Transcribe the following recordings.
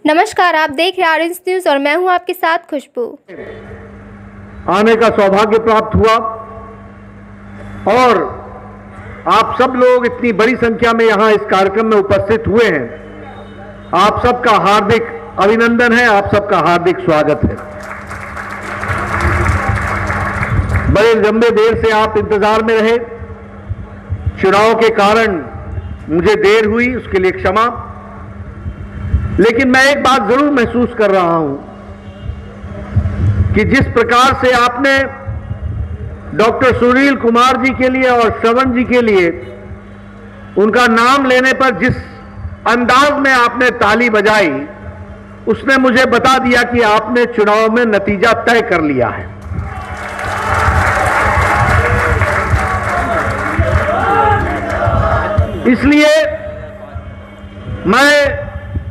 नमस्कार, आप देख रहे हैं ऑरेंज न्यूज और मैं हूं आपके साथ खुशबू। आने का सौभाग्य प्राप्त हुआ और आप सब लोग इतनी बड़ी संख्या में यहां इस कार्यक्रम में उपस्थित हुए हैं। आप सबका हार्दिक अभिनंदन है, आप सबका हार्दिक स्वागत है। बड़े लंबे देर से आप इंतजार में रहे, चुनाव के कारण मुझे देर हुई, उसके लिए क्षमा। लेकिन मैं एक बात जरूर महसूस कर रहा हूं कि जिस प्रकार से आपने डॉक्टर सुनील कुमार जी के लिए और श्रवण जी के लिए उनका नाम लेने पर जिस अंदाज में आपने ताली बजाई, उसने मुझे बता दिया कि आपने चुनाव में नतीजा तय कर लिया है। इसलिए मैं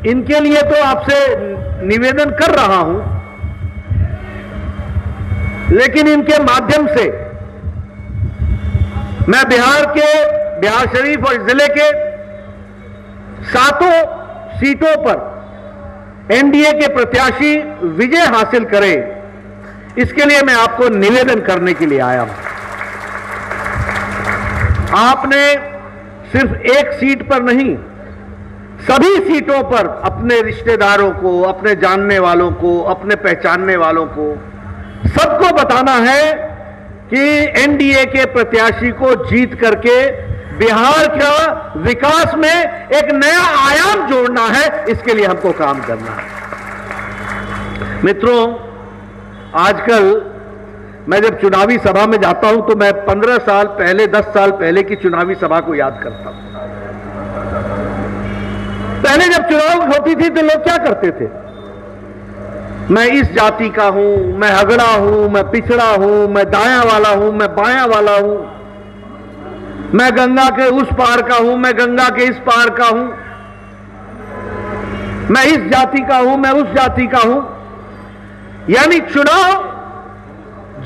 इनके लिए तो आपसे निवेदन कर रहा हूं, लेकिन इनके माध्यम से मैं बिहार शरीफ और जिले के 7 सीटों पर एनडीए के प्रत्याशी विजय हासिल करें, इसके लिए मैं आपको निवेदन करने के लिए आया हूं। आपने सिर्फ एक सीट पर नहीं, सभी सीटों पर अपने रिश्तेदारों को, अपने जानने वालों को, अपने पहचानने वालों को, सबको बताना है कि एनडीए के प्रत्याशी को जीत करके बिहार का विकास में एक नया आयाम जोड़ना है। इसके लिए हमको काम करना है। मित्रों, आजकल मैं जब चुनावी सभा में जाता हूं तो मैं 15 साल पहले, 10 साल पहले की चुनावी सभा को याद करता हूं। पहले जब चुनाव होती थी तो लोग क्या करते थे? मैं इस जाति का हूं, मैं अगड़ा हूं, मैं पिछड़ा हूं, मैं दायां वाला हूं, मैं बायां वाला हूं, मैं गंगा के उस पार का हूं, मैं गंगा के इस पार का हूं, मैं इस जाति का हूं, मैं उस जाति का हूं। यानी चुनाव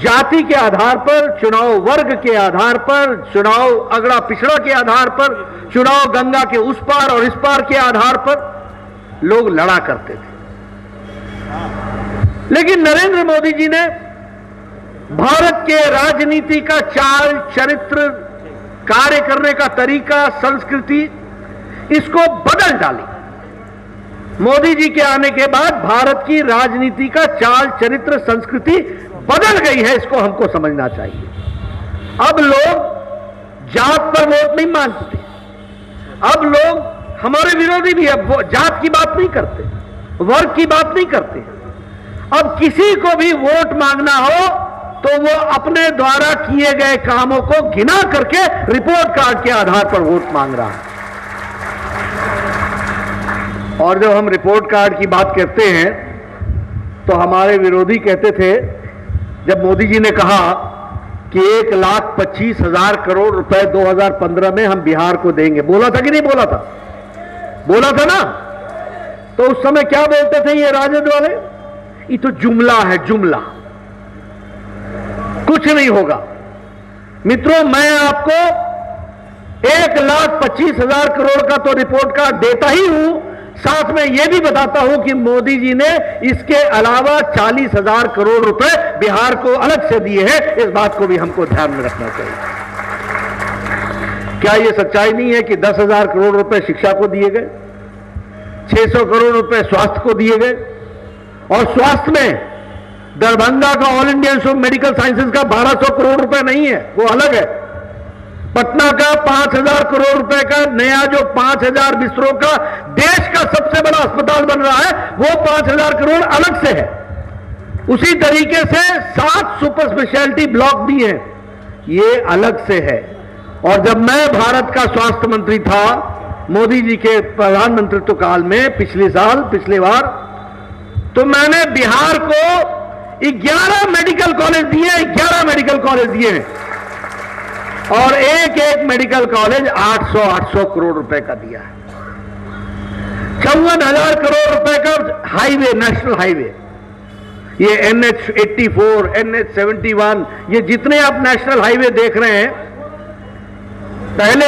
जाति के आधार पर, चुनाव वर्ग के आधार पर, चुनाव अगड़ा पिछड़ा के आधार पर, चुनाव गंगा के उस पार और इस पार के आधार पर लोग लड़ा करते थे। लेकिन नरेंद्र मोदी जी ने भारत के राजनीति का चाल, चरित्र, कार्य करने का तरीका, संस्कृति, इसको बदल डाली। मोदी जी के आने के बाद भारत की राजनीति का चाल, चरित्र, संस्कृति बदल गई है। इसको हमको समझना चाहिए। अब लोग जात पर वोट नहीं मांगते। अब लोग, हमारे विरोधी भी अब जात की बात नहीं करते, वर्ग की बात नहीं करते। अब किसी को भी वोट मांगना हो तो वो अपने द्वारा किए गए कामों को गिना करके रिपोर्ट कार्ड के आधार पर वोट मांग रहा है। और जब हम रिपोर्ट कार्ड की बात करते हैं तो हमारे विरोधी कहते थे, जब मोदी जी ने कहा कि 1,25,000 करोड़ रुपए 2015 में हम बिहार को देंगे, बोला था कि नहीं बोला था? बोला था ना। तो उस समय क्या बोलते थे ये राजद वाले? ये तो जुमला है, जुमला, कुछ नहीं होगा। मित्रों, मैं आपको 1,25,000 करोड़ का तो रिपोर्ट कार्ड देता ही हूं, साथ में यह भी बताता हूं कि मोदी जी ने इसके अलावा 40,000 करोड़ रुपए बिहार को अलग से दिए हैं। इस बात को भी हमको ध्यान में रखना चाहिए। क्या यह सच्चाई नहीं है कि 10,000 करोड़ रुपए शिक्षा को दिए गए, 600 करोड़ रुपए स्वास्थ्य को दिए गए, और स्वास्थ्य में दरभंगा का all India institute of medical sciences का 1,200 करोड़ रुपए नहीं है, वो अलग है। पटना का 5,000 करोड़ रुपए का नया जो 5,000 बिस्तरों का देश का सबसे बड़ा अस्पताल बन रहा है, वो 5,000 करोड़ अलग से है। उसी तरीके से 7 सुपर स्पेशलिटी ब्लॉक दिए हैं, ये अलग से है। और जब मैं भारत का स्वास्थ्य मंत्री था मोदी जी के प्रधानमंत्रित्व काल में, पिछले बार, तो मैंने बिहार को 11 मेडिकल कॉलेज दिए, 11 मेडिकल कॉलेज दिए हैं, और एक एक मेडिकल कॉलेज 800 करोड़ रुपए का दिया है। 54,000 करोड़ रुपए का हाईवे, नेशनल हाईवे, ये NH-84, NH-71, ये जितने आप नेशनल हाईवे देख रहे हैं, पहले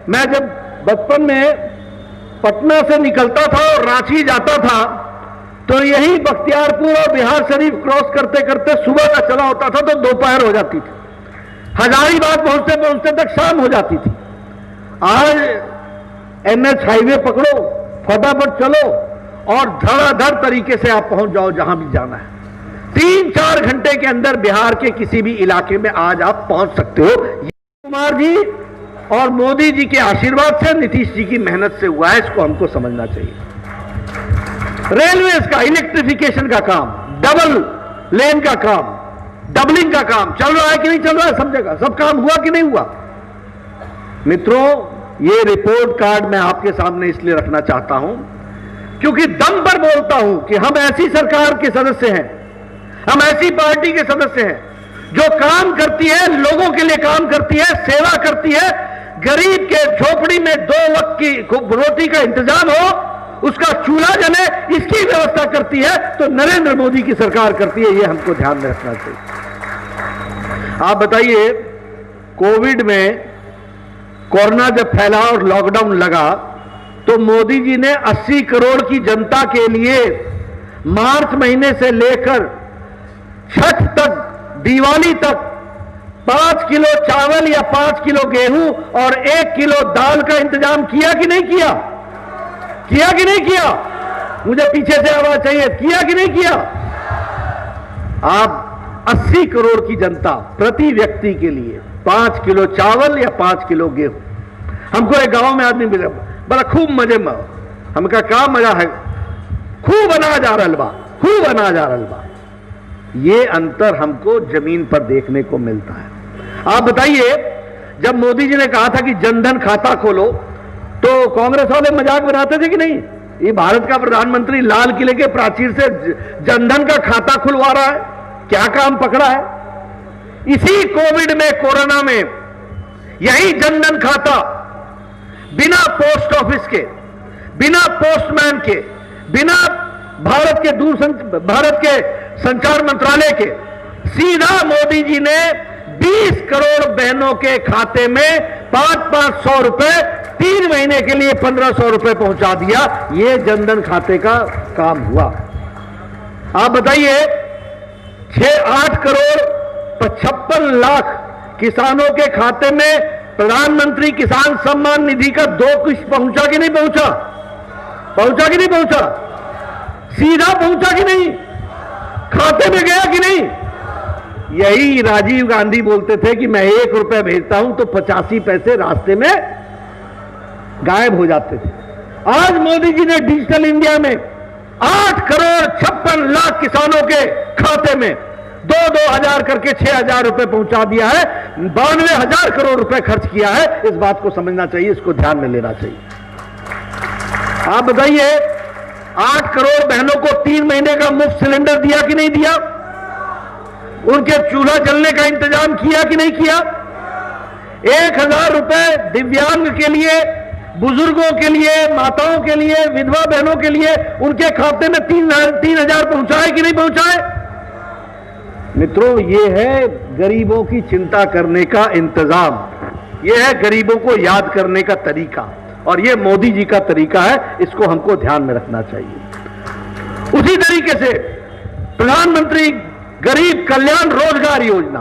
मैं जब बचपन में पटना से निकलता था और रांची जाता था तो यही बख्तियारपुर और बिहार शरीफ क्रॉस करते करते सुबह का चला होता था तो दोपहर हो जाती थी, हजारीबाग पहुंचते पहुंचते तक शाम हो जाती थी। आज NH हाईवे पकड़ो, फटाफट चलो और धड़ाधड़ तरीके से आप पहुंच जाओ जहां भी जाना है। 3-4 घंटे के अंदर बिहार के किसी भी इलाके में आज आप पहुंच सकते हो। कुमार जी और मोदी जी के आशीर्वाद से, नीतीश जी की मेहनत से हुआ है, इसको हमको समझना चाहिए। रेलवेज का इलेक्ट्रिफिकेशन का काम, डबल लेन का काम, डबलिंग का काम चल रहा है कि नहीं चल रहा है, सब जगह सब काम हुआ कि नहीं हुआ। मित्रों, ये रिपोर्ट कार्ड मैं आपके सामने इसलिए रखना चाहता हूं क्योंकि दम पर बोलता हूं कि हम ऐसी सरकार के सदस्य हैं, हम ऐसी पार्टी के सदस्य हैं जो काम करती है, लोगों के लिए काम करती है, सेवा करती है, गरीब के झोपड़ी में 2 वक्त की रोटी का इंतजाम हो, उसका चूल्हा जले, इसकी व्यवस्था करती है तो नरेंद्र मोदी की सरकार करती है। यह हमको ध्यान में रखना चाहिए। आप बताइए, कोविड में कोरोना जब फैला और लॉकडाउन लगा तो मोदी जी ने 80 करोड़ की जनता के लिए मार्च महीने से लेकर छठ तक, दिवाली तक 5 किलो चावल या 5 किलो गेहूं और 1 किलो दाल का इंतजाम किया कि नहीं किया? किया कि नहीं किया? मुझे पीछे से आवाज चाहिए, किया कि नहीं किया? आप 80 करोड़ की जनता प्रति व्यक्ति के लिए 5 किलो चावल या 5 किलो गेहूं। हमको एक गांव में आदमी मिला, बड़ा खूब मजे में, हम कहा क्या मजा है, खूब अनाज आ रहा बा, खूब अनाज आ रहा बा। ये अंतर हमको जमीन पर देखने को मिलता है। आप बताइए, जब मोदी जी ने कहा था कि जनधन खाता खोलो तो कांग्रेस वाले मजाक बनाते थे कि नहीं, ये भारत का प्रधानमंत्री लाल किले के प्राचीर से जनधन का खाता खुलवा रहा है, क्या काम पकड़ा है। इसी कोविड में, कोरोना में, यही जनधन खाता बिना पोस्ट ऑफिस के, बिना पोस्टमैन के, बिना भारत के संचार मंत्रालय के, सीधा मोदी जी ने 20 करोड़ बहनों के खाते में 500 रुपए 3 महीने के लिए 1500 रुपए पहुंचा दिया। यह जनधन खाते का काम हुआ। आप बताइए, 6-8 करोड़ 55 लाख किसानों के खाते में प्रधानमंत्री किसान सम्मान निधि का 2 किस्त पहुंचा कि नहीं पहुंचा? पहुंचा कि नहीं पहुंचा? सीधा पहुंचा कि नहीं? खाते में गया कि नहीं? यही राजीव गांधी बोलते थे कि मैं 1 रुपया भेजता हूं तो 85 पैसे रास्ते में गायब हो जाते थे। आज मोदी जी ने डिजिटल इंडिया में 8 करोड़ 56 लाख किसानों के खाते में 2-2 हजार करके 6 हजार रुपए पहुंचा दिया है। 92,000 करोड़ रुपए खर्च किया है। इस बात को समझना चाहिए, इसको ध्यान में लेना चाहिए। आप बताइए, 8 करोड़ बहनों को 3 महीने का मुफ्त सिलेंडर दिया कि नहीं दिया? उनके चूल्हा जलने का इंतजाम किया कि नहीं किया? 1,000 रुपए दिव्यांग के लिए, बुजुर्गों के लिए, माताओं के लिए, विधवा बहनों के लिए उनके खाते में 3,000 पहुंचाए कि नहीं पहुंचाए? मित्रों, यह है गरीबों की चिंता करने का इंतजाम, यह है गरीबों को याद करने का तरीका, और यह मोदी जी का तरीका है। इसको हमको ध्यान में रखना चाहिए। उसी तरीके से प्रधानमंत्री गरीब कल्याण रोजगार योजना,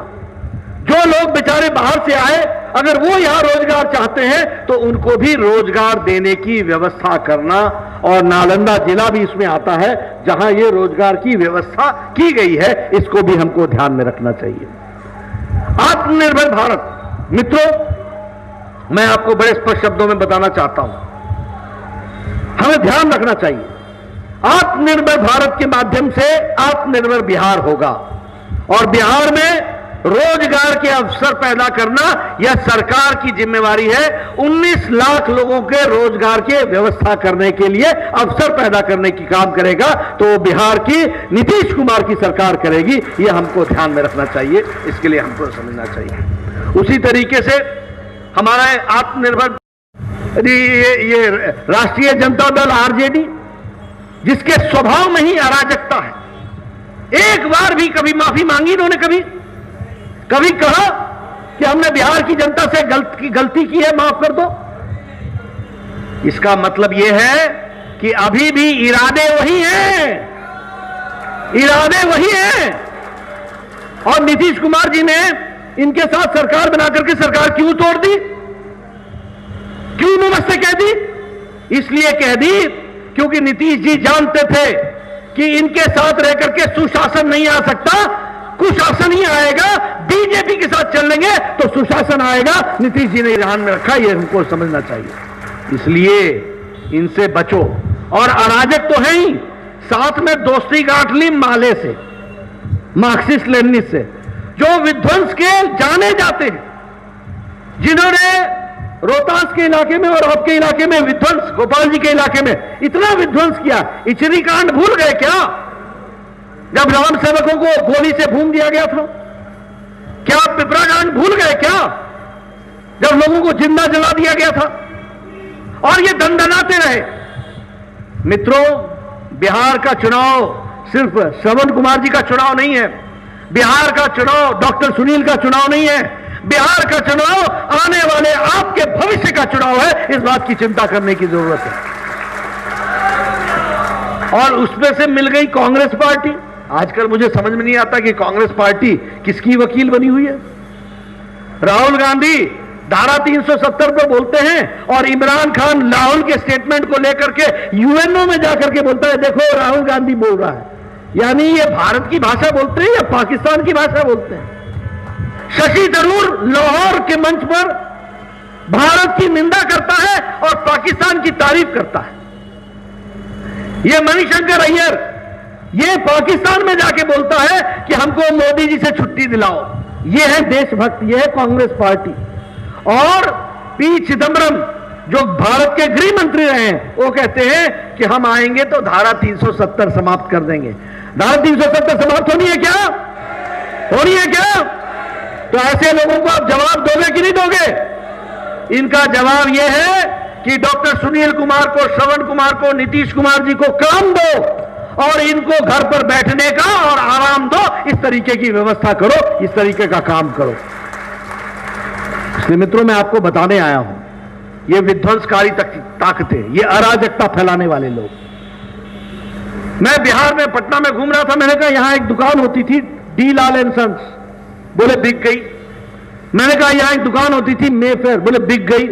जो लोग बेचारे बाहर से आए, अगर वो यहां रोजगार चाहते हैं तो उनको भी रोजगार देने की व्यवस्था करना, और नालंदा जिला भी इसमें आता है जहां ये रोजगार की व्यवस्था की गई है। इसको भी हमको ध्यान में रखना चाहिए। आत्मनिर्भर भारत, मित्रों, मैं आपको बड़े स्पष्ट शब्दों में बताना चाहता हूं, हमें ध्यान रखना चाहिए। आत्मनिर्भर भारत के माध्यम से आत्मनिर्भर बिहार होगा, और बिहार में रोजगार के अवसर पैदा करना यह सरकार की जिम्मेवारी है। 19 लाख लोगों के रोजगार के व्यवस्था करने के लिए, अवसर पैदा करने की काम करेगा तो बिहार की नीतीश कुमार की सरकार करेगी। यह हमको ध्यान में रखना चाहिए, इसके लिए हमको समझना चाहिए। उसी तरीके से हमारा आत्मनिर्भर ये राष्ट्रीय जनता दल आरजेडी, जिसके स्वभाव में ही अराजकता है, एक बार भी कभी माफी मांगी इन्होंने? कभी कहा कि हमने बिहार की जनता से गलती की है, माफ कर दो? इसका मतलब यह है कि अभी भी इरादे वही हैं, इरादे वही हैं। और नीतीश कुमार जी ने इनके साथ सरकार बना करके सरकार क्यों तोड़ दी, क्यों मुझसे कह दी? इसलिए कह दी क्योंकि नीतीश जी जानते थे कि इनके साथ रह करके सुशासन नहीं आ सकता, कुशासन ही आएगा। बीजेपी के साथ चल लेंगे तो सुशासन आएगा। नीतीश जी ने ध्यान में रखा, ये हमको समझना चाहिए। इसलिए इनसे बचो। और अराजक तो है ही, साथ में दोस्ती गांठ ली माले से, मार्क्सिस्ट लेनिनिस्ट से, जो विध्वंस के जाने जाते हैं, जिन्होंने रोहतास के इलाके में और आपके इलाके में विध्वंस, गोपाल जी के इलाके में इतना विध्वंस किया। इचरी कांड भूल गए क्या, जब राम सेवकों को गोली से भून दिया गया था? क्या पिपरा कांड भूल गए क्या, जब लोगों को जिंदा जला दिया गया था? और ये दंडनाते रहे। मित्रों, बिहार का चुनाव सिर्फ श्रवण कुमार जी का चुनाव नहीं है, बिहार का चुनाव डॉक्टर सुनील का चुनाव नहीं है, बिहार का चुनाव आने वाले आपके भविष्य का चुनाव है। इस बात की चिंता करने की जरूरत है। और उसमें से मिल गई कांग्रेस पार्टी। आजकल मुझे समझ में नहीं आता कि कांग्रेस पार्टी किसकी वकील बनी हुई है। राहुल गांधी धारा 370 पर बोलते हैं और इमरान खान राहुल के स्टेटमेंट को लेकर के यूएनओ में जाकर के बोलता है, देखो राहुल गांधी बोल रहा है। यानी ये भारत की भाषा बोलते हैं या पाकिस्तान की भाषा बोलते हैं? शशि थरूर लाहौर के मंच पर भारत की निंदा करता है और पाकिस्तान की तारीफ करता है। ये मणिशंकर अय्यर ये पाकिस्तान में जाके बोलता है कि हमको मोदी जी से छुट्टी दिलाओ। ये है देशभक्त, ये है कांग्रेस पार्टी। और पी चिदम्बरम जो भारत के गृह मंत्री रहे हैं, वो कहते हैं कि हम आएंगे तो धारा 370 समाप्त कर देंगे। धारा 370 समाप्त होनी है क्या? होनी है क्या? तो ऐसे लोगों को आप जवाब दोगे कि नहीं दोगे? इनका जवाब यह है कि डॉक्टर सुनील कुमार को, श्रवण कुमार को, नीतीश कुमार जी को काम दो और इनको घर पर बैठने का और आराम दो। इस तरीके की व्यवस्था करो, इस तरीके का काम करो। इसलिए मित्रों, मैं आपको बताने आया हूं, ये विध्वंसकारी ताकतें, ये अराजकता फैलाने वाले लोग। मैं बिहार में पटना में घूम रहा था, मैंने कहा यहां एक दुकान होती थी डी लाल एंड सन्स, बोले बिक गई। मैंने कहा यहां एक दुकान होती थी मेफेयर, बोले बिक गई।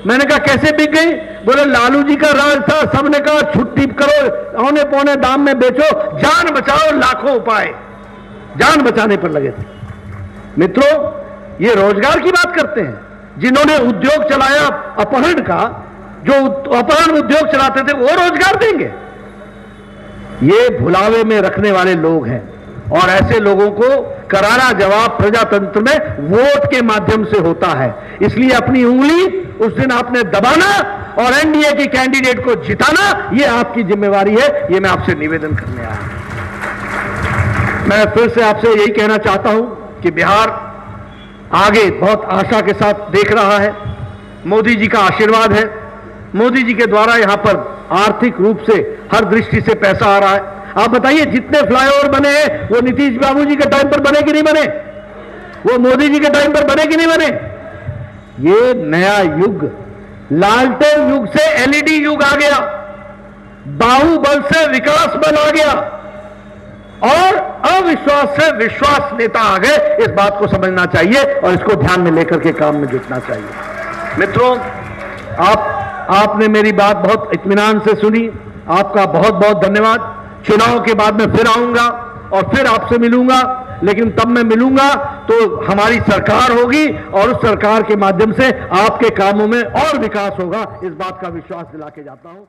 मैंने कहा कैसे बिक गई? बोले लालू जी का राज था, सबने कहा छुट्टी करो, औने पौने दाम में बेचो, जान बचाओ, लाखों उपाय जान बचाने पर लगे थे। मित्रों, ये रोजगार की बात करते हैं। जिन्होंने उद्योग चलाया अपहरण का, जो अपहरण उद्योग चलाते थे, वो रोजगार देंगे? ये भुलावे में रखने वाले लोग हैं। और ऐसे लोगों को करारा जवाब प्रजातंत्र में वोट के माध्यम से होता है। इसलिए अपनी उंगली उस दिन आपने दबाना और एनडीए के कैंडिडेट को जिताना, यह आपकी जिम्मेवारी है। यह मैं आपसे निवेदन करने आया हूं। मैं फिर से आपसे यही कहना चाहता हूं कि बिहार आगे बहुत आशा के साथ देख रहा है। मोदी जी का आशीर्वाद है। मोदी जी के द्वारा यहां पर आर्थिक रूप से हर दृष्टि से पैसा आ रहा है। आप बताइए, जितने फ्लाईओवर बने हैं वो नीतीश बाबू जी के टाइम पर बने कि नहीं बने? वो मोदी जी के टाइम पर बने कि नहीं बने? ये नया युग, लालटेन युग से एलईडी युग आ गया, बाहुबल से विकास बल आ गया और अविश्वास से विश्वास नेता आ गए। इस बात को समझना चाहिए और इसको ध्यान में लेकर के काम में जुटना चाहिए। मित्रों, आपने मेरी बात बहुत इत्मीनान से सुनी, आपका बहुत बहुत धन्यवाद। चुनाव के बाद मैं फिर आऊंगा और फिर आपसे मिलूंगा, लेकिन तब मैं मिलूंगा तो हमारी सरकार होगी और उस सरकार के माध्यम से आपके कामों में और विकास होगा। इस बात का विश्वास दिला के जाता हूं।